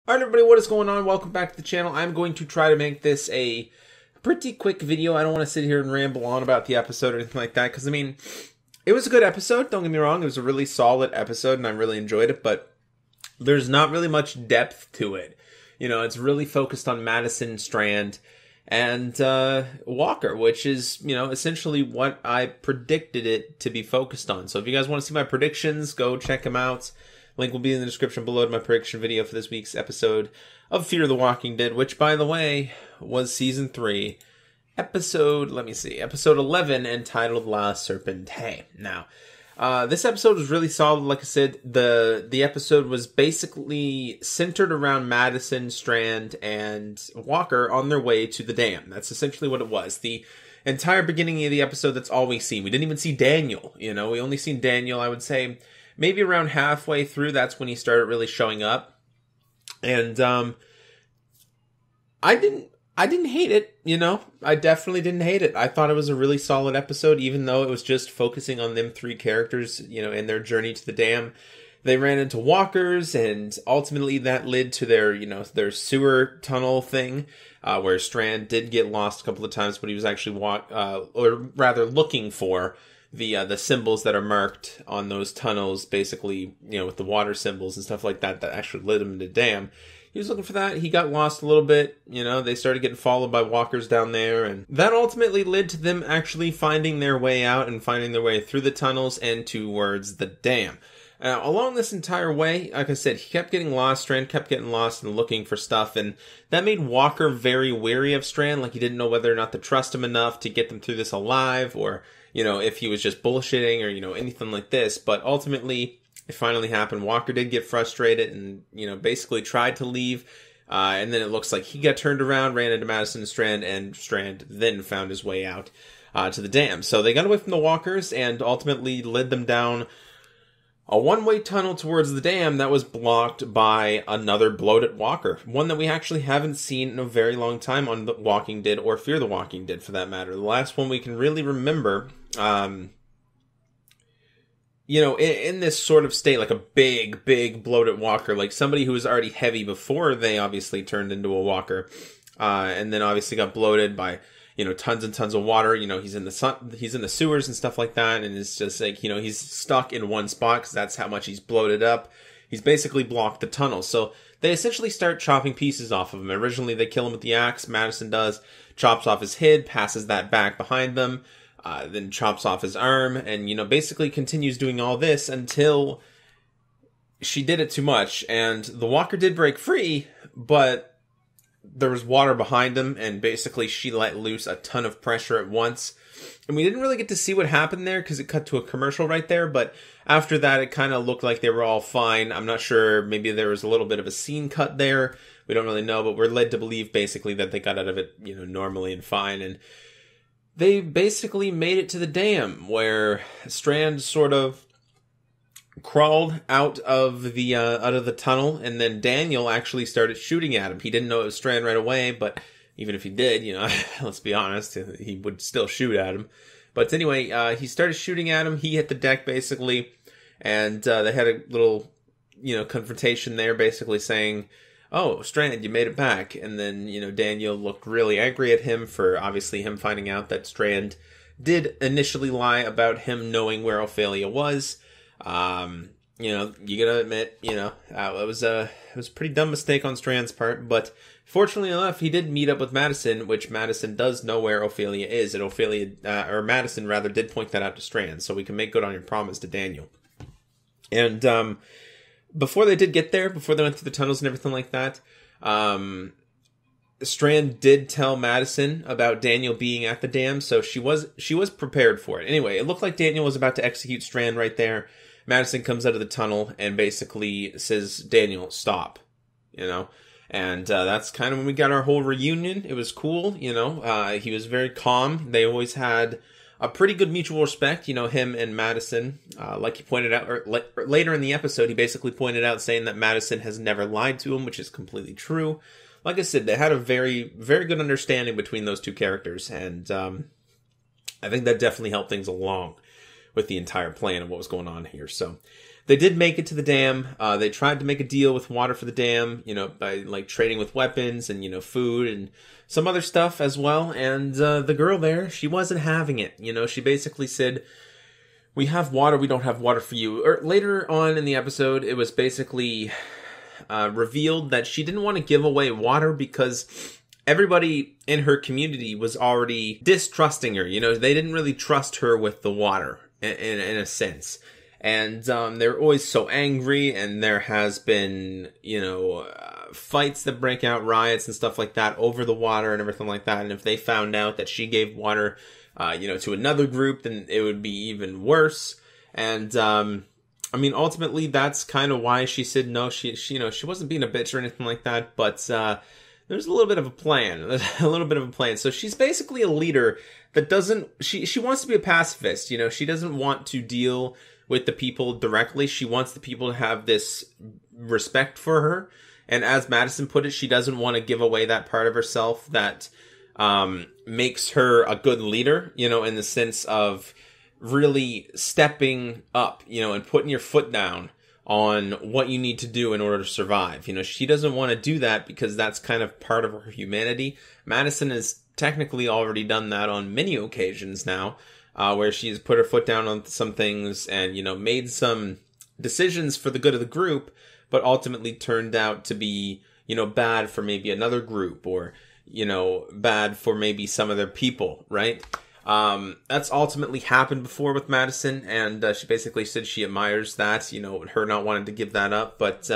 Alright everybody, what is going on? Welcome back to the channel. I'm going to try to make this a pretty quick video. I don't want to sit here and ramble on about the episode or anything like that, because I mean, it was a good episode, don't get me wrong. It was a really solid episode and I really enjoyed it, but there's not really much depth to it. You know, it's really focused on Madison, Strand, and Walker, which is, you know, essentially what I predicted it to be focused on. So if you guys want to see my predictions, go check them out. Link will be in the description below to my prediction video for this week's episode of Fear the Walking Dead, which, by the way, was Season 3, episode 11, entitled La Serpiente. Now, this episode was really solid. Like I said, the episode was basically centered around Madison, Strand, and Walker on their way to the dam. That's essentially what it was. The entire beginning of the episode, that's all we see. We didn't even see Daniel, you know. We only seen Daniel, I would say, maybe around halfway through. That's when he started really showing up. And I didn't hate it, you know. I definitely didn't hate it. I thought it was a really solid episode, even though it was just focusing on them three characters, you know, in their journey to the dam. They ran into walkers, and ultimately that led to their, you know, their sewer tunnel thing, where Strand did get lost a couple of times, but he was actually looking for the symbols that are marked on those tunnels, basically, you know, with the water symbols and stuff like that, that actually led him to the dam. He was looking for that. He got lost a little bit. You know, they started getting followed by walkers down there, and that ultimately led to them actually finding their way out and finding their way through the tunnels and towards the dam. Along this entire way, like I said, he kept getting lost. Strand kept getting lost and looking for stuff, and that made Walker very wary of Strand. Like, he didn't know whether or not to trust him enough to get them through this alive, or, you know, if he was just bullshitting or, you know, anything like this. But ultimately, it finally happened. Walker did get frustrated and, you know, basically tried to leave. And then it looks like he got turned around, ran into Madison and Strand then found his way out to the dam. So they got away from the walkers and ultimately led them down a one-way tunnel towards the dam that was blocked by another bloated walker. One that we actually haven't seen in a very long time on The Walking Dead, or Fear the Walking Dead for that matter. The last one we can really remember, you know, in this sort of state, like a big bloated walker, like somebody who was already heavy before they obviously turned into a walker, and then obviously got bloated by, you know, tons and tons of water. You know, he's in the sewers and stuff like that, and it's just like, you know, he's stuck in one spot because that's how much he's bloated up. He's basically blocked the tunnel. So they essentially start chopping pieces off of him. Originally, they kill him with the axe. Madison does, chops off his head, passes that back behind them, then chops off his arm, and, you know, basically continues doing all this until she did it too much. And the walker did break free, but there was water behind him, and basically she let loose a ton of pressure at once. And we didn't really get to see what happened there because it cut to a commercial right there, but after that it kind of looked like they were all fine. I'm not sure, maybe there was a little bit of a scene cut there. We don't really know, but we're led to believe basically that they got out of it, you know, normally and fine. And they basically made it to the dam, where Strand sort of crawled out of the tunnel, and then Daniel actually started shooting at him. He didn't know it was Strand right away, but even if he did, you know, let's be honest, he would still shoot at him. But anyway, he started shooting at him. He hit the deck basically, and they had a little, you know, confrontation there, basically saying, "Oh, Strand, you made it back." And then, you know, Daniel looked really angry at him for obviously him finding out that Strand did initially lie about him knowing where Ophelia was. You know, you gotta admit, you know, it was a pretty dumb mistake on Strand's part, but fortunately enough, he did meet up with Madison, which Madison does know where Ophelia is, and or Madison rather, did point that out to Strand, so we can make good on your promise to Daniel. And, before they did get there, before they went through the tunnels and everything like that, Strand did tell Madison about Daniel being at the dam, so she was prepared for it. Anyway, it looked like Daniel was about to execute Strand right there. Madison comes out of the tunnel and basically says, "Daniel, stop," you know? And that's kind of when we got our whole reunion. It was cool, you know? He was very calm. They always had a pretty good mutual respect, you know, him and Madison. Like he pointed out, or later in the episode, he basically pointed out saying that Madison has never lied to him, which is completely true. Like I said, they had a very, very good understanding between those two characters, and I think that definitely helped things along with the entire plan of what was going on here. So they did make it to the dam. They tried to make a deal with water for the dam, you know, by like trading with weapons and, you know, food and some other stuff as well. And the girl there, she wasn't having it. You know, she basically said, we have water, we don't have water for you. Or later on in the episode, it was basically revealed that she didn't want to give away water because everybody in her community was already distrusting her. You know, they didn't really trust her with the water in a sense. And they're always so angry, and there has been, you know, fights that break out, riots and stuff like that over the water and everything like that. And if they found out that she gave water, you know, to another group, then it would be even worse. And I mean, ultimately, that's kind of why she said no. She, you know, she wasn't being a bitch or anything like that, but there's a little bit of a plan, So she's basically a leader that doesn't. She wants to be a pacifist. You know, she doesn't want to deal with the people directly. She wants the people to have this respect for her. And as Madison put it, she doesn't want to give away that part of herself that makes her a good leader, you know, in the sense of really stepping up, you know, and putting your foot down on what you need to do in order to survive. You know, she doesn't want to do that because that's kind of part of her humanity. Madison has technically already done that on many occasions now. Where she's put her foot down on some things and, you know, made some decisions for the good of the group, but ultimately turned out to be, you know, bad for maybe another group or, you know, bad for maybe some of their people, right? That's ultimately happened before with Madison, and she basically said she admires that, you know, her not wanting to give that up, but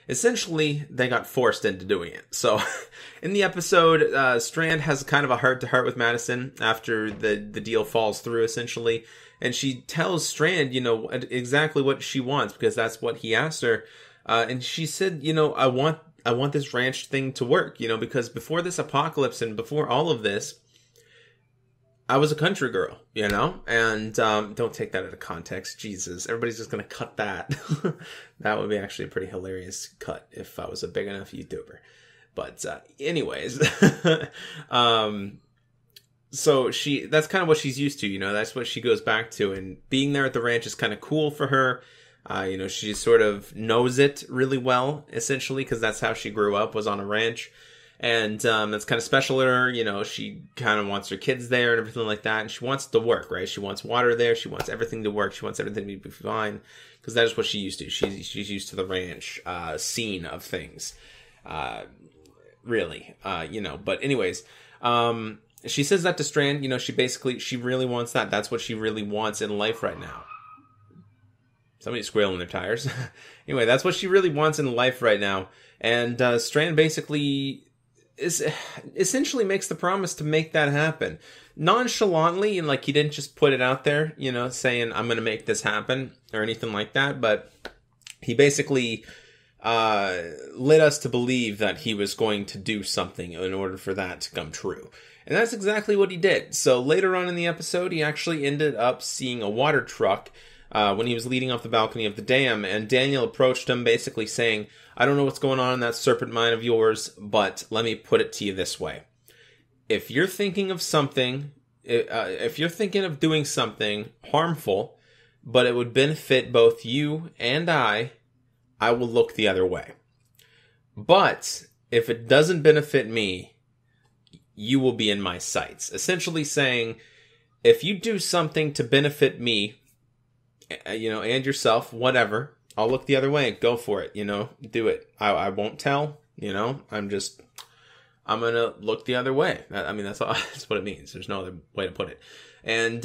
essentially they got forced into doing it. So in the episode, Strand has kind of a heart-to-heart with Madison after the deal falls through, essentially, and she tells Strand, you know, exactly what she wants, because that's what he asked her, and she said, you know, I want this ranch thing to work, you know, because before this apocalypse and before all of this, I was a country girl, you know, and don't take that out of context. Jesus, everybody's just going to cut that. That would be actually a pretty hilarious cut if I was a big enough YouTuber. But anyways, so that's kind of what she's used to, you know, that's what she goes back to. And being there at the ranch is kind of cool for her. You know, she sort of knows it really well, essentially, because that's how she grew up, was on a ranch. And that's kind of special to her, you know, she kind of wants her kids there and everything like that, and she wants it to work, right? She wants water there, she wants everything to work, she wants everything to be fine, because that is what she's used to. She's used to the ranch scene of things, really, you know. But anyways, she says that to Strand, you know, she really wants that. That's what she really wants in life right now. Somebody's squealing their tires. Anyway, that's what she really wants in life right now. And Strand basically essentially makes the promise to make that happen. Nonchalantly, and like he didn't just put it out there, you know, saying, I'm going to make this happen or anything like that. But he basically led us to believe that he was going to do something in order for that to come true. And that's exactly what he did. So later on in the episode, he actually ended up seeing a water truck when he was leading off the balcony of the dam, and Daniel approached him basically saying, I don't know what's going on in that serpent mind of yours, but let me put it to you this way. If you're thinking of something, if you're thinking of doing something harmful, but it would benefit both you and I will look the other way. But if it doesn't benefit me, you will be in my sights. Essentially saying, if you do something to benefit me, you know, and yourself, whatever, I'll look the other way. Go for it, you know, do it. I won't tell, you know, I'm going to look the other way. I mean, that's what it means. There's no other way to put it. And,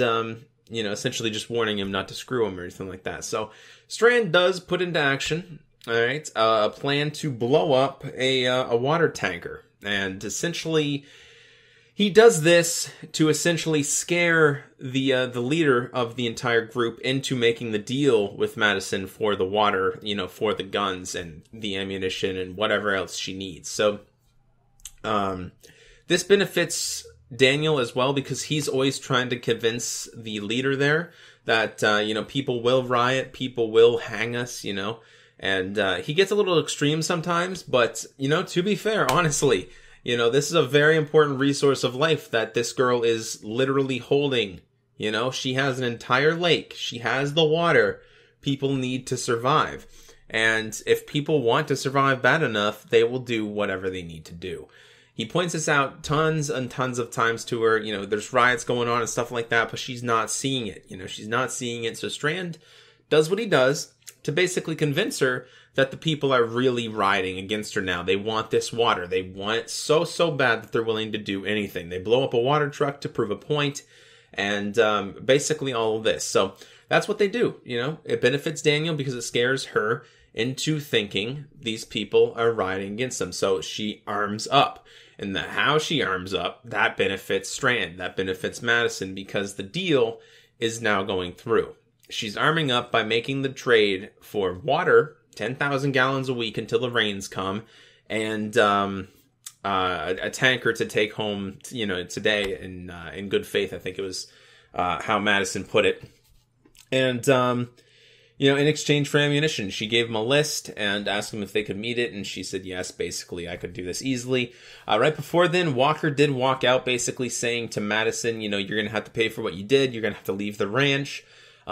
you know, essentially just warning him not to screw him or anything like that. So Strand does put into action, all right, a plan to blow up a water tanker. And essentially, he does this to essentially scare the leader of the entire group into making the deal with Madison for the water, you know, for the guns and the ammunition and whatever else she needs. So this benefits Daniel as well, because he's always trying to convince the leader there that, you know, people will riot, people will hang us, you know. And he gets a little extreme sometimes, but, you know, to be fair, honestly, you know, this is a very important resource of life that this girl is literally holding. You know, she has an entire lake. She has the water People need to survive. And if people want to survive bad enough, they will do whatever they need to do. He points this out tons and tons of times to her. You know, there's riots going on and stuff like that, but she's not seeing it. You know, she's not seeing it. So Strand does what he does to basically convince her that the people are really rioting against her now. They want this water. They want it so, so bad that they're willing to do anything. They blow up a water truck to prove a point, and basically all of this. So that's what they do. You know, it benefits Daniel because it scares her into thinking these people are rioting against them. So she arms up. And how she arms up, that benefits Strand. That benefits Madison because the deal is now going through. She's arming up by making the trade for water, 10,000 gallons a week until the rains come, and a tanker to take home, you know, today in good faith. I think it was how Madison put it. And you know, in exchange for ammunition, she gave him a list and asked him if they could meet it, and she said yes, basically, I could do this easily. Right before then, Walker did walk out, basically saying to Madison, you know, you're going to have to pay for what you did, you're going to have to leave the ranch,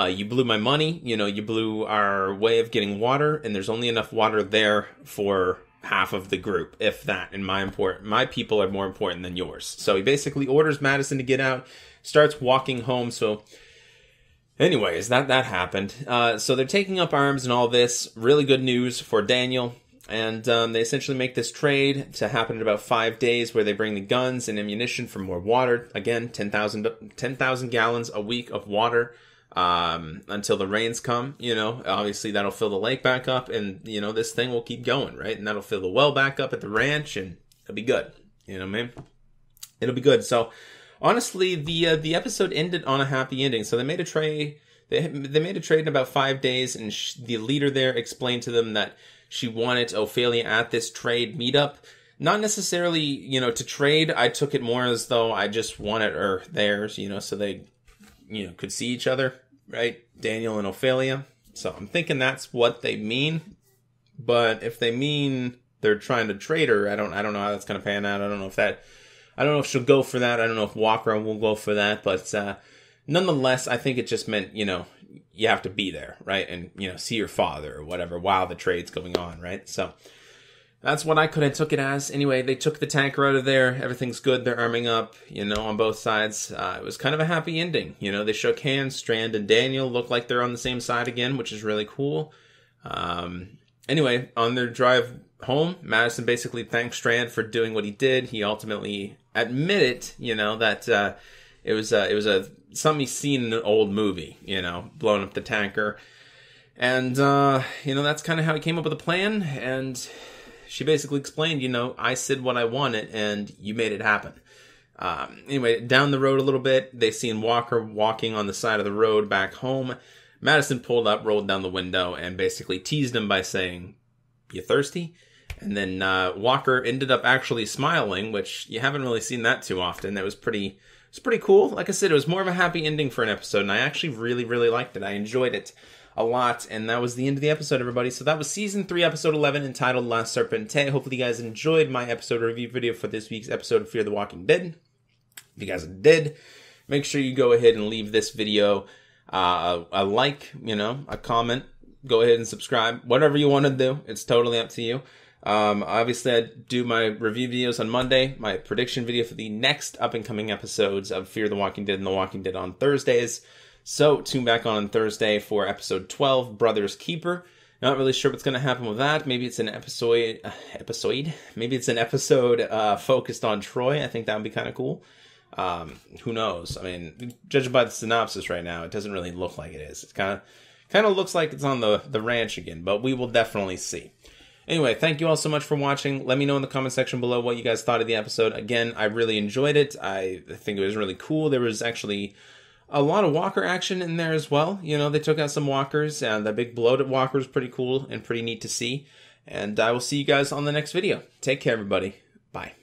you blew my money, you know, you blew our way of getting water, and there's only enough water there for half of the group, if that, and my people are more important than yours. So he basically orders Madison to get out, starts walking home, so... Anyways, that happened. So they're taking up arms and all this. Really good news for Daniel. And they essentially make this trade to happen in about 5 days where they bring the guns and ammunition for more water. Again, 10,000 gallons a week of water until the rains come. You know, obviously that'll fill the lake back up and, you know, this thing will keep going, right? And that'll fill the well back up at the ranch and it'll be good. You know what I mean? It'll be good. So... honestly, the episode ended on a happy ending. So they made a trade. They made a trade in about 5 days, and the leader there explained to them that she wanted Ophelia at this trade meetup. Not necessarily, you know, to trade. I took it more as though I just wanted her there, you know, so they, you know, could see each other, right? Daniel and Ophelia. So I'm thinking that's what they mean. But if they mean they're trying to trade her, I don't know how that's going to pan out. I don't know if she'll go for that. I don't know if Walker will go for that. But nonetheless, I think it just meant, you know, you have to be there, right? And, you know, see your father or whatever while the trade's going on, right? So that's what I could have took it as. Anyway, they took the tanker out of there. Everything's good. They're arming up, you know, on both sides. It was kind of a happy ending. You know, they shook hands. Strand and Daniel look like they're on the same side again, which is really cool. Anyway, on their drive home, Madison basically thanked Strand for doing what he did. He ultimately admitted, you know, that it was something he's seen in an old movie, you know, blowing up the tanker. And, you know, that's kind of how he came up with a plan. And she basically explained, you know, I said what I wanted and you made it happen. Anyway, down the road a little bit, they seen Walker walking on the side of the road back home. Madison pulled up, rolled down the window, and basically teased him by saying, "You thirsty?" And then Walker ended up actually smiling, which you haven't really seen that too often. It was pretty cool. Like I said, it was more of a happy ending for an episode, and I actually really, really liked it. I enjoyed it a lot, and that was the end of the episode, everybody. So that was Season 3, Episode 11, entitled La Serpiente. Hopefully you guys enjoyed my episode review video for this week's episode of Fear the Walking Dead. If you guys did, make sure you go ahead and leave this video a like, you know, a comment. Go ahead and subscribe. Whatever you want to do, it's totally up to you. Obviously, I do my review videos on Monday, my prediction video for the next up-and-coming episodes of Fear the Walking Dead and The Walking Dead on Thursdays. So, tune back on Thursday for episode 12, Brother's Keeper. Not really sure what's going to happen with that. Maybe it's an episode? Maybe it's an episode focused on Troy. I think that would be kind of cool. Who knows? I mean, judging by the synopsis right now, it doesn't really look like it is. It's kind of looks like it's on the ranch again, but we will definitely see. Anyway, thank you all so much for watching. Let me know in the comment section below what you guys thought of the episode. Again, I really enjoyed it. I think it was really cool. There was actually a lot of walker action in there as well. You know, they took out some walkers, and the big bloated walker was pretty cool and pretty neat to see. And I will see you guys on the next video. Take care, everybody. Bye.